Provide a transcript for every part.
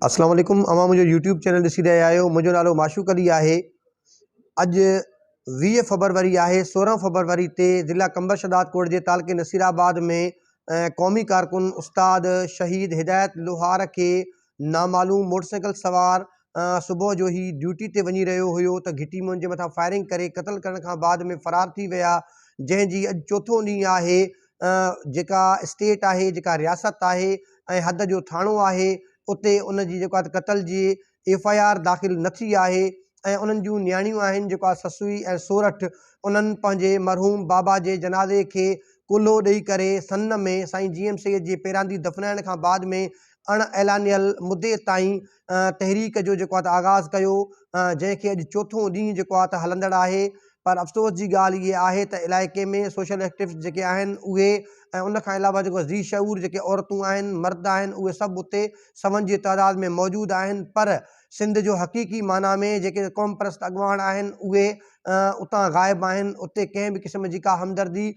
अस्सलाम वालेकुम। अवां मुझे यूट्यूब चैनल ॾिसी रहिया आहियो। मुंहिंजो नालो माशूक अली आहे। अॼु 20 फरवरी आहे। 16 फरवरी ते ज़िला कंबर शदात कोट जे तालके नसीराबाद में क़ौमी कारकुन उस्ताद शहीद हिदायत लोहार के नामालूम मोटरसाइकिल सवार सुबुह जो ही ड्यूटी ते वञी रहियो हुयो त घिटी मुंहिंजे जे मथां फायरिंग करे क़त्ल करण खां बाद में फ़रार थी विया, जंहिंजी अॼु चौथों ॾींहुं आहे। जेका स्टेट आहे, जेका रियासत आहे ऐं हद जो थाणो आहे, उते उन जी जेका क़त्ल जी FIR दाख़िल न थी आहे ऐं उन्हनि जूं नियाणियूं आहिनि, जेका ससुई ऐं सोरठ, उन्हनि पंहिंजे मरहूम बाबा जे जनाज़े खे कुल्हो ॾेई करे सन में साईं GM सैयद जे पेरांदी दफ़नाइण खां बाद में अण ऐलानियल मुदे ताईं तहरीक जो जेको आहे त आगाज़ कयो, जंहिंखे अॼु चौथों ॾींहुं जेको आहे त हलंदड़ आहे। पर अफ़सोस जी ॻाल्हि इहा आहे त इलाइक़े में सोशल एक्टिविस्ट जेके आहिनि उहे ऐं उन खां अलावा जेको ज़ी शऊर जेके औरतूं आहिनि, मर्द आहिनि, उहे सभु उते सवनि जी तइदाद में मौजूदु आहिनि। पर सिंध जो हक़ीक़ी माना में जेके क़ौम परस्त अॻवान आहिनि उहे उतां ग़ाइबु आहिनि। उते कंहिं बि क़िस्म जी का हमदर्दी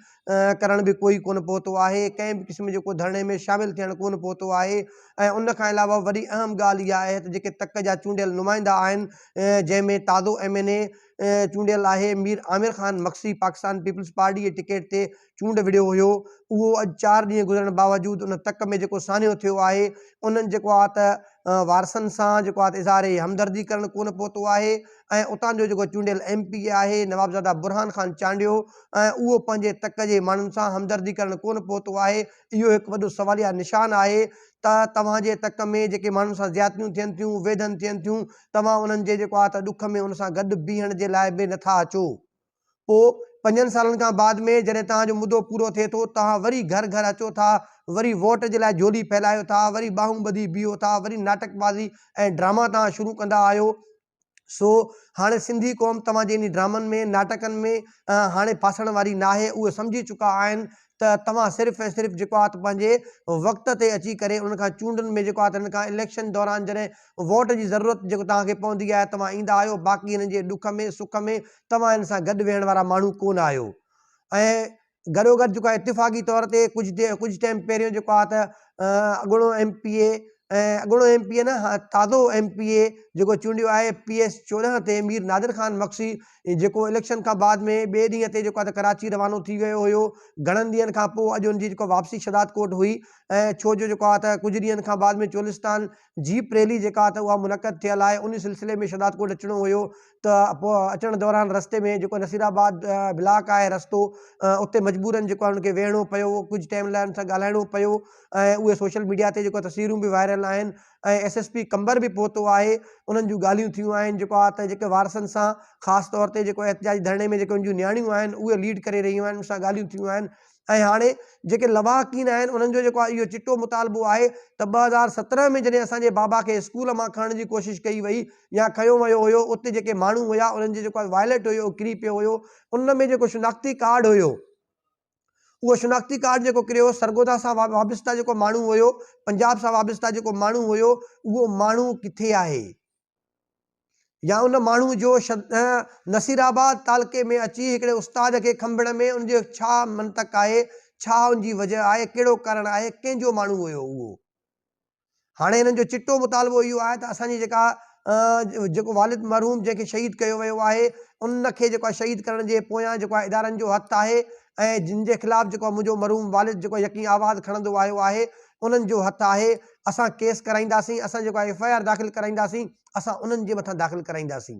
करण बि कोई कोन पहुतो आहे, कंहिं बि क़िस्म जो को धरणे में शामिलु थियणु कोन पहुतो आहे। ऐं उन खां अलावा वॾी अहम ॻाल्हि इहा आहे त जेके तक जा चूंडियल नुमाइंदा आहिनि, जंहिंमें ताज़ो MNA चूंडियल आहे मीर आमिर ख़ान मक्सी, पाकिस्तान पीपल्स पार्टी जे टिकट ते चूंड विढ़ियो हुयो, उहो अॼु 4 ॾींहं गुज़रण बावजूदु उन तक में जेको सान्यो थियो आहे, उन्हनि जेको आहे त वारसनि सां जेको आहे त इज़हारे हमदर्दी करणु कोन पहुतो आहे। ऐं उतां जो जेको चूंडियल MP आहे नवाबज़ादा बुरहान ख़ान चांडियो, ऐं उहो पंहिंजे तक जे माण्हुनि सां हमदर्दी करणु कोन पहुतो आहे। इहो हिकु वॾो सवालिया निशान आहे त तव्हांजे तक में जेके माण्हुनि सां ज़्यादतियूं थियनि थियूं, वेदन थियनि थियूं, तव्हां उन्हनि जे जेको आहे त ॾुख में उन सां गॾु बीहण जे लाइ बि नथा अचो। पोइ 5 सालनि खां बाद में जॾहिं तव्हांजो मुदो पूरो थिए थो, तव्हां वरी घर घर अचो था, वरी वोट जे लाइ झोली फैलायो था, वरी बाहूं ॿधी बीहो था, वरी नाटकबाज़ी ऐं ड्रामा तव्हां शुरू कंदा आहियो। सो हाणे सिंधी क़ौम तव्हांजे इन ड्रामनि में, नाटकनि में हाणे फासण वारी न आहे। उहे सम्झी चुका आहिनि त तव्हां सिर्फ़ु ऐं सिर्फ़ु जेको आहे त पंहिंजे वक़्त ते अची करे उन खां चूंडनि में जेको आहे त हिन खां इलेक्शन दौरान जॾहिं वोट जी ज़रूरत जेको तव्हांखे पवंदी आहे, तव्हां ईंदा आहियो। बाक़ी हिन जे ॾुख में, सुख में तव्हां हिन सां गॾु वेहण वारा माण्हू कोन आहियो। ऐं गॾोगॾु जेको आहे इतिफ़ाक़ी तौर ते कुझु टाइम पहिरियों जेको आहे त अॻूणो MPA ऐं अॻूणो MPA न, ताज़ो MPA जेको चूंडियो आहे PS 14 ते मीर नादिर ख़ान मक्सी, जेको इलेक्शन खां बाद में ॿिए ॾींहं ते जेको आहे त कराची रवानो थी वियो हुयो। घणनि ॾींहंनि खां पोइ अॼु हुनजी जेको वापसी शदात कोट हुई। ऐं छो जो जेको आहे त कुझु ॾींहंनि खां बाद में चोलिस्तान जीप रैली जेका आहे त उहा मुनक़द थियल आहे। उन सिलसिले में शदात कोट अचिणो हुयो, त पोइ अचण दौरान रस्ते में जेको नसीराबाद ब्लॉक आहे रस्तो, उते मजबूरन जेको आहे उनखे वेहणो पियो, कुझु टाइम लाइ उन सां ॻाल्हाइणो पियो। ऐं उहे सोशल मीडिया ते जेको तस्वीरूं बि वायरल आहिनि। ऐं SSP कंबर बि पहुतो आहे, उन्हनि जूं ॻाल्हियूं थियूं आहिनि जेको आहे त जेके वारसनि सां ख़ासि तौर ते जेको एहतिजाजी धरणे में जेके उन जूं नियाणियूं आहिनि उहे लीड करे रहियूं आहिनि, उन सां ॻाल्हियूं थियूं आहिनि। ऐं हाणे जेके लवाहकीन आहिनि उन्हनि जो जेको आहे इहो चिटो मुतालबो आहे त 2017 में जॾहिं असांजे बाबा खे स्कूल मां खणण जी कोशिशि कई वई या खयो वियो हुयो, उते जेके माण्हू हुया उन्हनि जो जेको आहे वायलेट हुयो, किरी पियो हुयो। उन में जेको शिनाख्ती कार्ड हुयो, उहो शिनाख्ती कार्ड जेको किरियो, सरगोदा सां वाबस्ता जेको माण्हू हुयो, पंजाब सां वाबस्ता जेको माण्हू हुयो, उहो माण्हू किथे आहे? या उन माण्हू जो नसीराबाद तालके में अची हिकिड़े उस्ताद खे खंभण में उनजो छा मंतक आहे, छा उनजी वजह आहे, कहिड़ो कारण आहे, कंहिंजो माण्हू हुयो उहो? हाणे हिननि जो चिटो मुतालबो इहो आहे त असांजी जेका जेको वालिद मरहूम जंहिंखे शहीद कयो वियो आहे, उनखे जेको आहे शहीद करण जे पोयां जेको आहे इदारनि जो हथु आहे। ऐं जिन जे ख़िलाफ़ु जेको आहे मुंहिंजो मरहूम वालिद जेको यकीन आवाज़ खणंदो आयो आहे, उन्हनि जो हथु आहे। असां केस कराईंदासीं, असां जेको आहे FIR दाख़िल कराईंदासीं, असां उन्हनि जे मथां दाख़िल कराईंदासीं।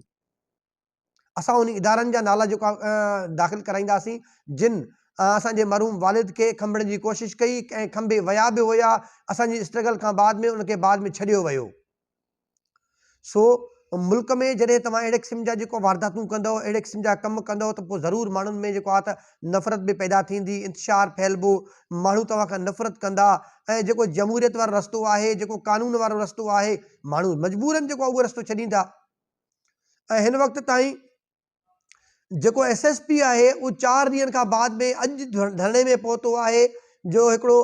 असां उन इदारनि जा नाला जेको आहे दाख़िल कराईंदासीं जिन असांजे मरहूम वालिद खे खंभण जी कोशिशि कई, ऐं खंभे विया बि हुया। असांजी स्ट्रगल खां बाद में उनखे बाद में छॾियो वियो। सो मुल्क में जॾहिं तव्हां अहिड़े क़िस्म जा जेको वारदातूं कंदव, अहिड़े क़िस्म जा कमु कंदव, त पोइ ज़रूरु माण्हुनि में जेको आहे त नफ़रत बि पैदा थींदी, इंतशार फैलिबो, माण्हू तव्हां खां नफ़रत कंदा। ऐं जेको जमहूरियत वारो रस्तो आहे, जेको कानून वारो रस्तो आहे, माण्हू मजबूरन जेको आहे उहो रस्तो छॾींदा। ऐं हिन वक़्त ताईं जेको SSP आहे उहो 4 ॾींहंनि खां बाद में अॼु धरणे में पहुतो आहे, जो हिकिड़ो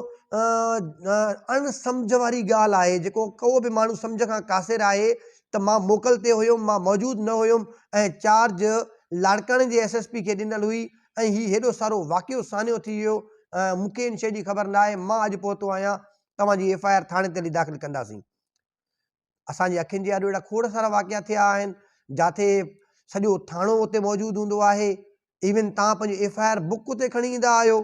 अणसम्झ वारी ॻाल्हि आहे। जेको को बि माण्हू सम्झ खां कासिर आहे त मां मोकल ते हुयुमि, मां मौजूदु न हुयुमि, ऐं चार्ज लाड़काणे जे SSP खे ॾिनल हुई, ऐं हीउ हेॾो सारो वाक़ियो सान्यो थी वियो। मूंखे इन शइ जी ख़बर न आहे, मां अॼु पहुतो आहियां, तव्हांजी FIR थाणे ते हली दाख़िल कंदासीं। असांजी अखियुनि जे आॾो अहिड़ा खोड़ सारा वाक़िया थिया आहिनि जिथे सॼो थाणो उते मौजूदु हूंदो आहे। इवन तव्हां पंहिंजो FIR बुक उते खणी ईंदा आहियो।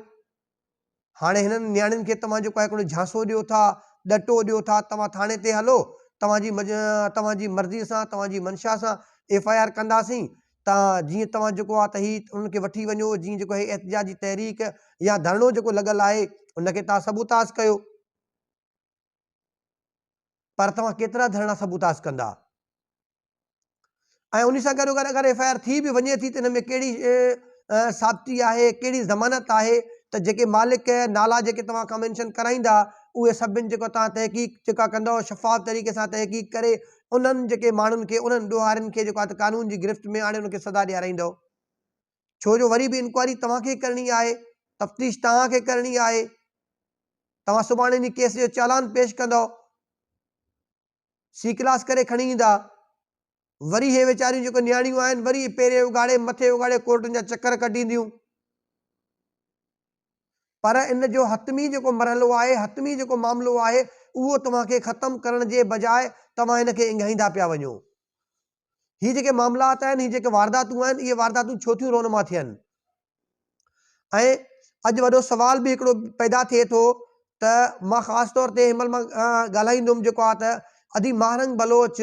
हाणे हिननि नियाणियुनि खे तव्हां जेको आहे हिकिड़ो झांसो ॾियो था, ॾटो ॾियो था, तव्हां थाणे ते हलो, तव्हांजी मर्ज़ीअ सां, तव्हांजी मंशा सां FIR कंदासीं। तव्हां जीअं तव्हां जेको आहे त हीअ उनखे वठी वञो, जीअं जेको आहे एहतिजाजी तहरीक या धरणो जेको लॻल आहे उनखे तव्हां सबूताज़ कयो। पर तव्हां केतिरा धरणा सबूताज़ कंदा? ऐं उन सां गॾोगॾु अगरि FIR थी बि वञे थी त हिन में कहिड़ी साबिती आहे, कहिड़ी ज़मानत आहे त जेके मालिक नाला जेके तव्हां खां मेंशन कराईंदा उहे सभिनि जेको तव्हां तहक़ीक़ जेका कंदव शफ़ाफ़ तरीक़े सां तहक़ीक़ करे उन्हनि जेके माण्हुनि खे, उन्हनि ॾोहारियुनि खे जेको आहे त कानून जी गिरफ़्त में आणे उनखे सज़ा ॾियाराईंदव। छो जो वरी बि इंक्वायरी तव्हांखे करणी आहे, तफ़्तीश तव्हांखे करणी आहे। तव्हां सुभाणे इन केस जो चालान पेश कंदव, C क्लास करे खणी ईंदा, वरी हे वीचारियूं जेको नियाणियूं आहिनि वरी पेरे उगाड़े मथे उगाड़े कोर्टुनि जा चक्कर कढींदियूं। पर इन जो हतमी जेको मरहलो आहे, हतमी जेको मामिलो आहे, उहो तव्हांखे ख़तमु करण जे बजाए तव्हां हिनखे इंघाईंदा पिया वञो। हीअ जेके मामलात आहिनि, हीअ जेके वारदातूं आहिनि, इहे वारदातूं छो थियूं रोनमा थियनि? ऐं अॼु वॾो सवाल बि हिकिड़ो पैदा थिए थो त मां ख़ासि तौर ते हिनमहिल मां ॻाल्हाईंदुमि जेको आहे त अदी महारंग बलोच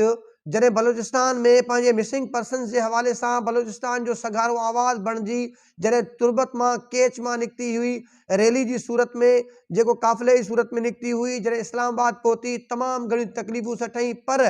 जॾहिं बलोचिस्तान में पंहिंजे मिसिंग पर्सन्स जे हवाले सां बलोचिस्तान जो सगारो आवाज़ बणिजी, जॾहिं तुर्बत मां केच मां निकिती हुई, रैली जी सूरत में, जेको काफ़िले जी सूरत में निकिती हुई, जॾहिं इस्लामाबाद पहुती, तमामु घणियूं तकलीफ़ूं सठईं, पर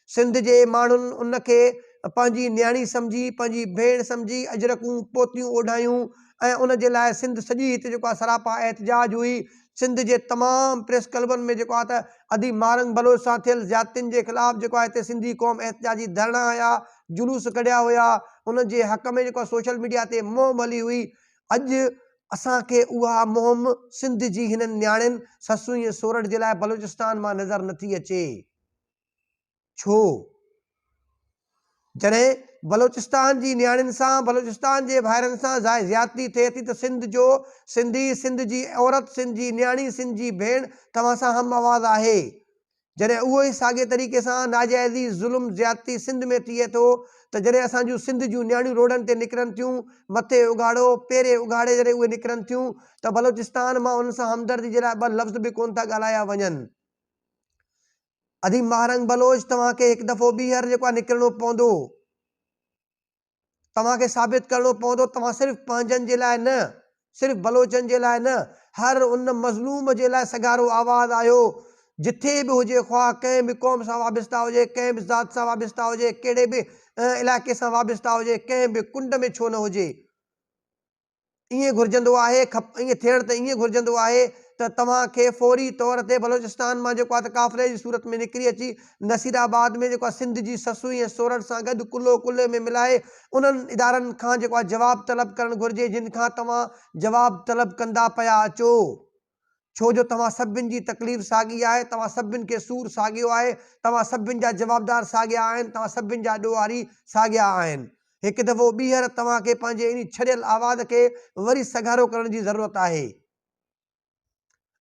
सिंध जे माण्हुनि उनखे पंहिंजी नियाणी सम्झी, पंहिंजी भेण सम्झी, अजरकूं पोतियूं ओढायूं ऐं उन जे लाइ सिंध सॼी हिते जेको आहे सरापा एहतिजाज हुई। सिंध जे तमामु प्रेस क्लबनि में जेको आहे त अदी महारंग बलोच सां थियल ज़्यादतियुनि जे ख़िलाफ़ु जेको आहे हिते सिंधी क़ौम एहतिजाजी धरणा हुया, जुलूस कढिया हुया, उन जे हक़ में जेको सोशल मीडिया ते मुहिम हली हुई। अॼु असांखे उहा मुहिम सिंध जी हिननि नियाणियुनि ससूं ऐं सोरठ जे लाइ बलोचिस्तान मां नज़र नथी अचे। छो? जॾहिं बलोचिस्तान जी नियाणियुनि सां, बलोचिस्तान जे भाइरनि सां ज़्यादती थिए थी त सिंध जो सिंधी, सिंध जी औरत, सिंध जी नियाणी, सिंध जी भेण तव्हां सां हम आवाज़ आहे। जॾहिं उहो ई साॻिए तरीक़े सां नाजाइज़ी ज़ुल्म ज़्यादती सिंध में थिए थो त जॾहिं असांजूं सिंध जूं नियाणियूं रोडनि ते निकिरनि थियूं, मथे उघाड़ो पेरे उघाड़े जॾहिं उहे निकिरनि थियूं त बलोचिस्तान मां उन सां हमदर्दी जे लाइ ॿ लफ़्ज़ बि कोन था ॻाल्हाया वञनि। अदी महारंग बलोच तव्हांखे हिकु दफ़ो ॿीहर जेको आहे निकिरणो पवंदो, तव्हांखे साबित करणो पवंदो तव्हां सिर्फ़ु पंहिंजनि जे लाइ न, सिर्फ़ु बलोचनि जे लाइ न, हर उन मज़लूम जे लाइ सगारो आवाज़ आयो, जिथे बि हुजे, ख़्वाह कंहिं बि क़ौम सां वाबस्ता हुजे, कंहिं बि ज़ात सां वाबस्ता हुजे, कहिड़े बि इलाइक़े सां वाबस्ता हुजे, कंहिं बि कुंड में छो न हुजे। ईअं घुरिजंदो आहे, ईअं थियण त ईअं घुरिजंदो आहे त तव्हांखे फौरी तौर ते बलोचिस्तान मां जेको आहे त काफ़िले जी सूरत में निकिरी अची नसीराबाद में जेको आहे सिंध जी ससूं ऐं सोरठ सां गॾु कुल्लो कुल्ले में मिलाए उन्हनि इदारनि खां जेको आहे जवाबु तलब करणु घुरिजे जिन खां तव्हां जवाबु तलब कंदा पिया अचो। छो जो तव्हां सभिनि जी तकलीफ़ साॻी आहे, तव्हां सभिनि खे सूरु साॻियो आहे, तव्हां सभिनि जा जवाबदार साॻिया आहिनि, तव्हां सभिनि जा ॾोहारी साॻिया आहिनि। हिकु दफ़ो ॿीहर तव्हांखे पंहिंजे इन छॾियल आवाज़ खे वरी सगारो करण जी ज़रूरत आहे।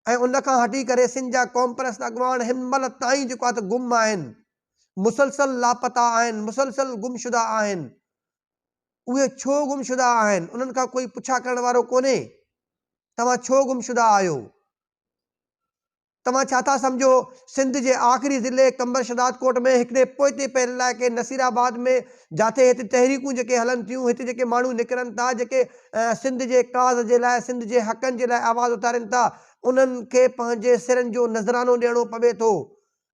ऐं उन खां हटी करे सिंध जा क़ौम परस्त अॻवान हिनमहिल ताईं जेको आहे त गुम आहिनि, मुसलसल लापता आहिनि, मुसलसल गुमशुदा आहिनि। उहे छो गुमशुदा आहिनि? उन्हनि खां कोई पुछा करण वारो कोन्हे। तव्हां छो गुमशुदा आहियो? तव्हां छा था सम्झो सिंध जे आख़िरी ज़िले कंबर शदादकोट में हिकिड़े पोइते पियल इलाइक़े नसीराबाद में जिथे हिते तहरीकूं जेके हलनि थियूं, हिते जेके माण्हू निकिरनि था, जेके सिंध जे काज़ जे लाइ, सिंध जे हक़नि जे लाइ आवाज़ उथारनि था, उन्हनि खे पंहिंजे सिरनि जो नज़रानो ॾियणो पवे थो।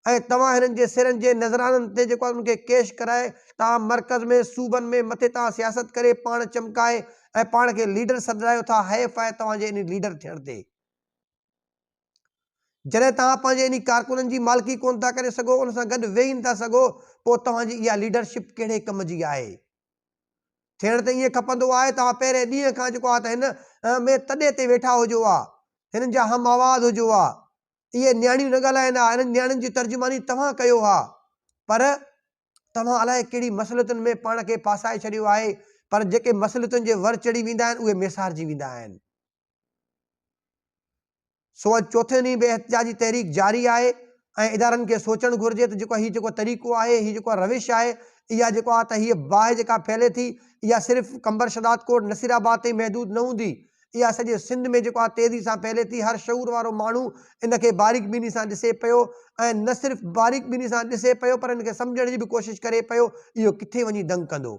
ऐं तव्हां हिननि जे सिरनि जे नज़राननि ते जेको आहे उनखे केश कराए तव्हां मर्कज़ में, सूबनि में मथे तव्हां सियासत करे पाण चमकाए ऐं पाण खे लीडर सॾायो था। हैफ़ आहे तव्हांजे इन लीडर थियण ते। जॾहिं तव्हां पंहिंजे इन कारकुननि जी मालिकी कोन था करे सघो, उन सां गॾु वेही नथा सघो, पोइ तव्हांजी इहा लीडरशिप कहिड़े कम जी आहे? थियण त ईअं खपंदो आहे तव्हां पहिरें ॾींहं खां जेको आहे त हिन में तॾे ते वेठा हुजो हा, हिननि जा हम आवाज़ हुजो हा। इहे नियाणियूं न ॻाल्हाइनि हा, हिननि नियाणियुनि जी तर्जुमानी तव्हां कयो हा। पर तव्हां अलाए कहिड़ी मसइलतुनि में पाण खे फासाए छॾियो आहे। पर जेके मसइलतुनि जे वर चढ़ी वेंदा आहिनि उहे मेसारजी वेंदा आहिनि। सो अॼु चोथे ॾींहुं बि एहतिजाजी तहरीक जारी आहे ऐं इदारनि खे सोचणु घुरिजे त जेको हीउ जेको तरीक़ो आहे, हीउ जेको रविश आहे, इहा जेको आहे त हीअ बाहि जेका फैले थी, इहा सिर्फ़ु कंबर शदात कोट नसीराबाद ते महदूद न हूंदी, इहा सॼे सिंध में जेको आहे तेज़ी सां फैले थी। हर शऊर वारो माण्हू इन खे बारीक बीनी सां ॾिसे पियो, ऐं न सिर्फ़ु बारीक बीनी सां ॾिसे पियो पर इन खे सम्झण जी बि कोशिशि करे पियो इहो किथे वञी दंग कंदो।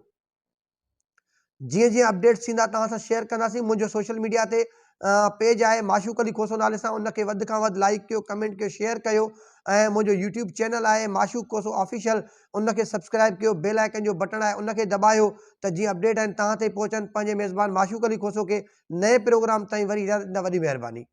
जीअं जीअं अपडेट्स थींदा तव्हां सां शेयर कंदासीं। मुंहिंजो सोशल मीडिया ते पेज आहे माशूक अली खोसो नाले सां, उनखे वधि खां वधि लाइक कयो, कमेंट कयो, शेयर कयो। ऐं मुंहिंजो यूट्यूब चैनल आहे माशूक खोसो ऑफिशियल, उनखे सब्सक्राइब कयो, बेल आइकन जो बटन आहे उनखे दॿायो त जीअं अपडेट आहिनि तव्हां ते पहुचनि। पंहिंजे मेज़बान माशूक अली खोसो खे नए प्रोग्राम ताईं वरी इजाज़त ॾींदा। वॾी महिरबानी।